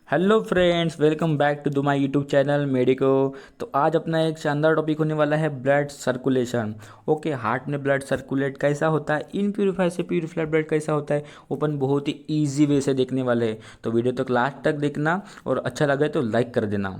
Hello friends, welcome back to my YouTube channel Medico. तो आज अपना एक शानदार टॉपिक होने वाला है ब्लड सर्कुलेशन। ओके, हार्ट में ब्लड सर्कुलेट कैसा होता है, इनप्यूरिफाई से प्यूरिफाइड ब्लड कैसा होता है, ओपन बहुत ही ईजी वे से देखने वाले हैं। तो वीडियो तक लास्ट तक देखना और अच्छा लगे तो लाइक कर देना।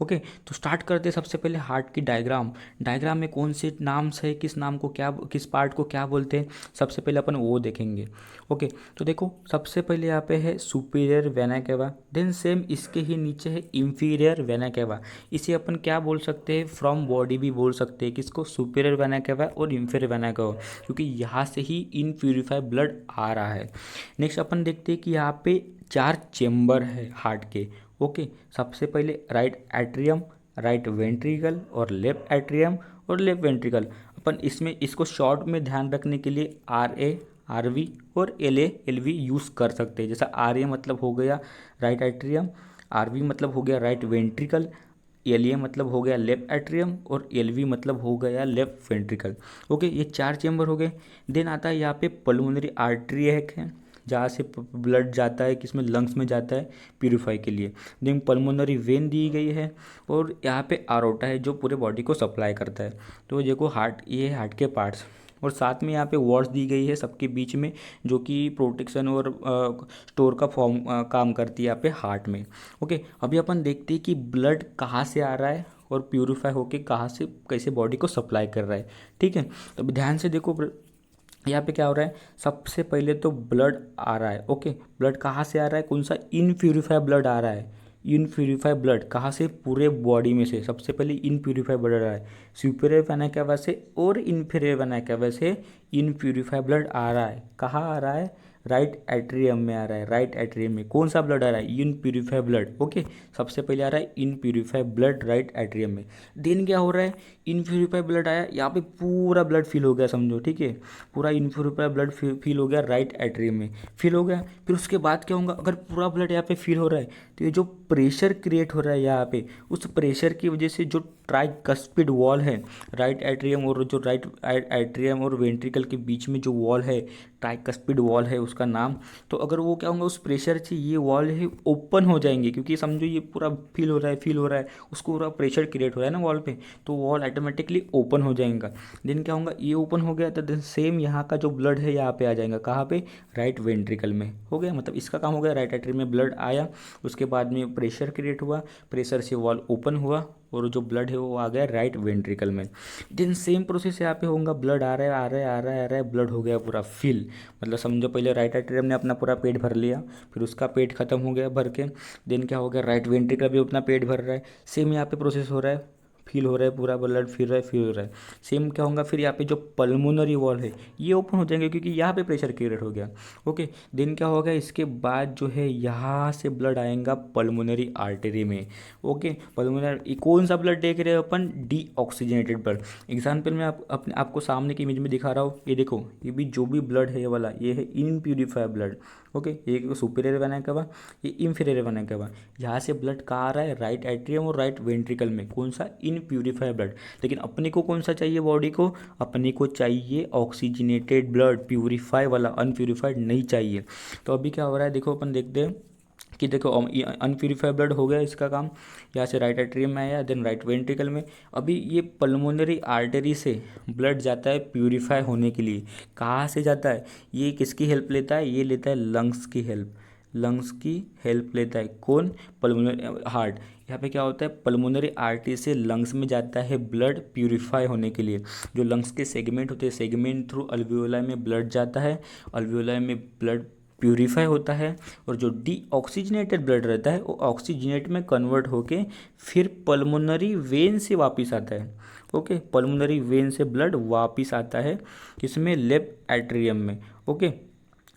ओके, तो स्टार्ट करते हैं सबसे पहले हार्ट की डायग्राम। डायग्राम में कौन से नाम से किस नाम को क्या, किस पार्ट को क्या बोलते हैं, सबसे पहले अपन वो देखेंगे। ओके, तो देखो सबसे पहले यहाँ पे है superior vena cava, then same इसके ही नीचे है इंफीरियर वेना केवा। इसे अपन क्या बोल सकते हैं, फ्रॉम बॉडी भी बोल सकते हैं, किसको, सुपीरियर वेना केवा और इंफीरियर वेना केवा, क्योंकि यहाँ से ही इनप्यूरिफाइड ब्लड आ रहा है। नेक्स्ट अपन देखते हैं कि यहाँ पे 4 चेम्बर है हार्ट के। ओके, सबसे पहले राइट एट्रियम, राइट वेंट्रिकल और लेफ्ट एट्रियम और लेफ्ट वेंट्रिकल। अपन इसमें इसको शॉर्ट में ध्यान रखने के लिए RA, RV और LA LV यूज़ कर सकते हैं। जैसा RA मतलब हो गया राइट एट्रियम, RV मतलब हो गया राइट वेंट्रिकल, LA मतलब हो गया लेफ्ट एट्रियम और LV मतलब हो गया लेफ्ट वेंट्रिकल। ओके, ये 4 चेम्बर हो गए। देन आता है यहाँ पे पल्मोनरी आर्टरी एक है, जहाँ से ब्लड जाता है, किसमें, लंग्स में जाता है प्यूरिफाई के लिए। देन पल्मोनरी वेन दी गई है और यहाँ पे आरोटा है जो पूरे बॉडी को सप्लाई करता है। तो देखो हार्ट, ये है हार्ट के पार्ट्स। और साथ में यहाँ पे वॉल्स दी गई है सबके बीच में, जो कि प्रोटेक्शन और स्टोर का फॉर्म काम करती है यहाँ पे हार्ट में। ओके, अभी अपन देखते हैं कि ब्लड कहाँ से आ रहा है और प्यूरिफाई होके कहाँ से कैसे बॉडी को सप्लाई कर रहा है। ठीक है, तो अभी ध्यान से देखो यहाँ पे क्या हो रहा है। सबसे पहले तो ब्लड आ रहा है। ओके, ब्लड कहाँ से आ रहा है, कौन सा, इनप्यूरिफाइड ब्लड आ रहा है। इनप्यूरिफाइड ब्लड कहाँ से, पूरे बॉडी में से सबसे पहले इनप्यूरिफाइड ब्लड आ रहा है। सुपीरियर वेना केवा से और इंफीरियर वेना केवा से इनप्यूरिफाइड ब्लड आ रहा है। कहाँ आ रहा है, राइट एट्रियम में आ रहा है। राइट एट्रियम में कौन सा ब्लड आ रहा है, इनप्यूरिफाइड ब्लड। ओके, सबसे पहले आ रहा है इनप्यूरिफाइड ब्लड राइट एट्रियम में। देन क्या हो रहा है, इनप्यूरिफाइड ब्लड आया, यहाँ पे पूरा ब्लड फिल हो गया समझो। ठीक है, पूरा इनफ्यूरिफाइड ब्लड फिल हो गया राइट एट्रियम में, फिल हो गया। फिर उसके बाद क्या होगा, अगर पूरा ब्लड यहाँ पे फिल हो रहा है तो ये जो प्रेशर क्रिएट हो रहा है यहाँ पे, उस प्रेशर की वजह से जो ट्राइकस्पिड वॉल है राइट एट्रियम और जो राइट एट्रियम और वेंट्रिकल के बीच में जो वॉल है, ट्राइकस्पिड वॉल है उसका नाम। तो अगर वो क्या होगा, उस प्रेशर से ये वॉल है ओपन हो जाएंगे, क्योंकि समझो ये पूरा फिल हो रहा है, फिल हो रहा है, उसको पूरा प्रेशर क्रिएट हो रहा है ना वॉल पे, तो वॉल ऑटोमेटिकली ओपन हो जाएगा। देन क्या होगा, ये ओपन हो गया तो देन सेम यहाँ का जो ब्लड है यहाँ पे आ जाएगा। कहाँ पे, राइट वेंट्रिकल में। हो गया, मतलब इसका काम हो गया, राइट एट्रियम में ब्लड आया, उसके बाद में प्रेशर क्रिएट हुआ, प्रेशर से वॉल ओपन हुआ और जो ब्लड है वो आ गया राइट वेंट्रिकल में। देन सेम प्रोसेस यहाँ पे होगा, ब्लड आ रहा है, आ रहा है, आ रहा है, आ रहा है, ब्लड हो गया पूरा फिल। मतलब समझो पहले राइट एट्रियम ने अपना पूरा पेट भर लिया, फिर उसका पेट खत्म हो गया भर के। देन क्या हो गया, राइट वेंट्रिकल भी अपना पेट भर रहा है। सेम यहाँ पे प्रोसेस हो रहा है, फील हो रहा है, पूरा ब्लड फिर रहा है, फिर हो रहा है। सेम क्या होगा, फिर यहाँ पे जो पल्मोनरी वॉल है ये ओपन हो जाएंगे, क्योंकि यहाँ पे प्रेशर क्रिएट हो गया। ओके, देन क्या होगा, इसके बाद जो है यहाँ से ब्लड आएगा पल्मोनरी आर्टरी में। ओके, पल्मोनरी कौन सा ब्लड देख रहे हो अपन, डीऑक्सीजनेटेड ब्लड। एग्जाम्पल में आपको सामने की इमेज में दिखा रहा हूँ, ये देखो, ये भी जो भी ब्लड है ये वाला, ये है इनप्यूरिफाइड ब्लड। ओके, ये सुपीरियर वेना केवा, ये इंफीरियर वेना केवा। यहाँ से ब्लड कहाँ आ रहा है, राइट एट्रियम और राइट वेंट्रिकल में, कौन सा, इनप्यूरिफाइड ब्लड। लेकिन अपने को कौन सा चाहिए बॉडी को, अपने को चाहिए ऑक्सीजनेटेड ब्लड, प्यूरिफाई वाला, अनप्यूरिफाइड नहीं चाहिए। तो अभी क्या हो रहा है, देखो अपन देखते हैं कि देखो अनप्यूरिफाइड ब्लड हो गया इसका काम, यहाँ से राइट एट्रियम में आया, देन राइट वेंट्रिकल में। अभी ये पल्मोनरी आर्टरी से ब्लड जाता है प्यूरिफाई होने के लिए। कहाँ से जाता है, ये किसकी हेल्प लेता है, ये लेता है लंग्स की हेल्प। लंग्स की हेल्प लेता है कौन, पल्मोनरी हार्ट। यहाँ पे क्या होता है, पल्मोनरी आर्टरी से लंग्स में जाता है ब्लड प्यूरिफाई होने के लिए। जो लंग्स के सेगमेंट होते हैं, सेगमेंट थ्रू अल्वियोलाई में ब्लड जाता है, अल्वियोलाई में ब्लड प्यूरिफाई होता है, और जो डीऑक्सीजनेटेड ब्लड रहता है वो ऑक्सीजनेट में कन्वर्ट होके फिर पल्मोनरी वेन से वापस आता है। ओके, पल्मोनरी वेन से ब्लड वापस आता है किसमें, लेफ्ट एट्रियम में। ओके,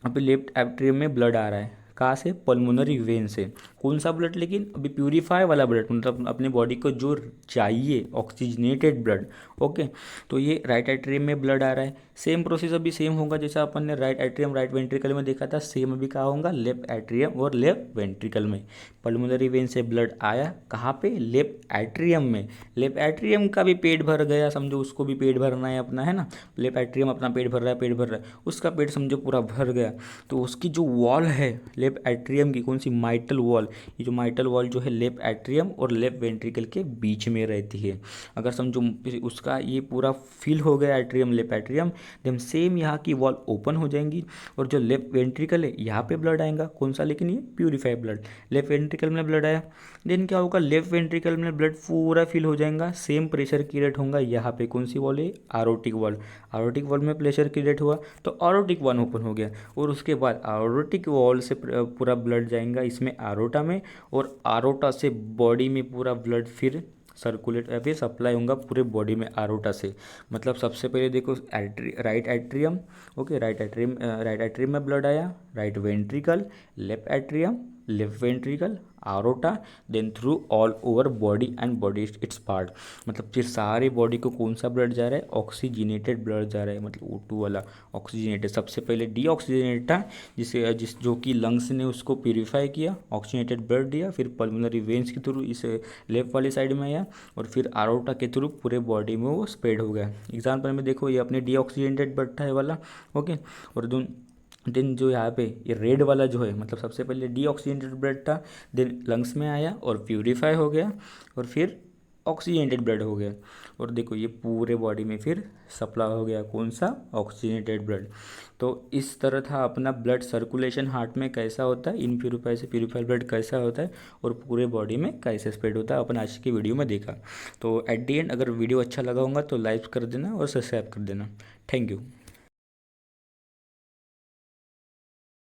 अभी लेफ्ट एट्रियम में ब्लड आ रहा है, कहाँ से, पल्मोनरी वेन से। कौन सा ब्लड, लेकिन अभी प्यूरिफाई वाला ब्लड, मतलब अपने बॉडी को जो चाहिए ऑक्सीजनेटेड ब्लड। ओके, तो ये राइट एट्रियम में ब्लड आ रहा है। सेम प्रोसेस अभी सेम होगा जैसा अपन ने राइट एट्रियम राइट वेंट्रिकल में देखा था, सेम अभी कहाँ होगा, लेफ्ट एट्रियम और लेफ्ट वेंट्रिकल में। पल्मोनरी वेन से ब्लड आया कहाँ पे, लेफ्ट एट्रियम में। लेफ्ट एट्रियम का भी पेट भर गया समझो, उसको भी पेट भरना है अपना, है ना। लेफ्ट एट्रियम अपना पेट भर रहा है, पेट भर रहा है, उसका पेट समझो पूरा भर गया। तो उसकी जो वॉल है लेफ्ट एट्रियम की कौन सी माइटल वॉल, ये जो माइटल वॉल जो है लेफ्ट एट्रियम और लेफ्ट वेंट्रिकल के बीच में रहती है। अगर समझो उसका ये पूरा फिल हो गया atrium, left atrium, then same यहाँ की वॉल ओपन हो जाएंगी और जो लेफ्ट वेंट्रिकल है यहाँ पे ब्लड आएगा, कौन सा, लेकिन ये प्यूरिफाइड ब्लड। लेफ्ट वेंट्रिकल में ब्लड आया, देन क्या होगा, लेफ्ट वेंट्रिकल में ब्लड पूरा फिल हो जाएगा, सेम प्रेशर क्रिएट होगा यहाँ पे, कौन सी वॉल है, आरोटिक वॉल। आरोटिक वॉल में प्रेशर क्रिएट हुआ तो आरोटिक वन ओपन हो गया और उसके बाद आरोटिक वॉल से पूरा ब्लड जाएगा इसमें आरोटा में, और आरोटा से बॉडी में पूरा ब्लड फिर सर्कुलेट या फिर सप्लाई होगा पूरे बॉडी में आरोटा से। मतलब सबसे पहले देखो right atrium, okay, right atrium में ब्लड आया, right ventricle, left atrium, left ventricle, aorta, then through all over body and body its part. मतलब फिर सारी बॉडी को कौन सा ब्लड जा रहा है, ऑक्सीजनेटेड ब्लड जा रहा है, मतलब O2 वाला ऑक्सीजनेटेड। सबसे पहले डीऑक्सीजनेटेड था जिस जो कि लंग्स ने उसको प्यूरिफाई किया, ऑक्सीजनेटेड ब्लड दिया, फिर पल्मोनरी वेन्स के थ्रू इस लेफ्ट वाली साइड में आया और फिर आरोटा के थ्रू पूरे बॉडी में वो स्प्रेड हो गया। एग्जाम्पल में देखो ये अपने डीऑक्सीजनेटेड ब्लड था ये वाला, ओके। और देन जो यहाँ पे ये रेड वाला जो है, मतलब सबसे पहले डीऑक्सीजनेटेड ब्लड था, देन लंग्स में आया और प्यूरिफाई हो गया और फिर ऑक्सीजनेटेड ब्लड हो गया। और देखो ये पूरे बॉडी में फिर सप्लाई हो गया, कौन सा, ऑक्सीजनेटेड ब्लड। तो इस तरह था अपना ब्लड सर्कुलेशन हार्ट में कैसा होता है, इनप्यूरिफाई से प्यूरिफाइड ब्लड कैसा होता है और पूरे बॉडी में कैसे स्प्रेड होता है, अपन आज की वीडियो में देखा। तो एट दी एंड अगर वीडियो अच्छा लगा होगा तो लाइक कर देना और सब्सक्राइब कर देना। Thank you.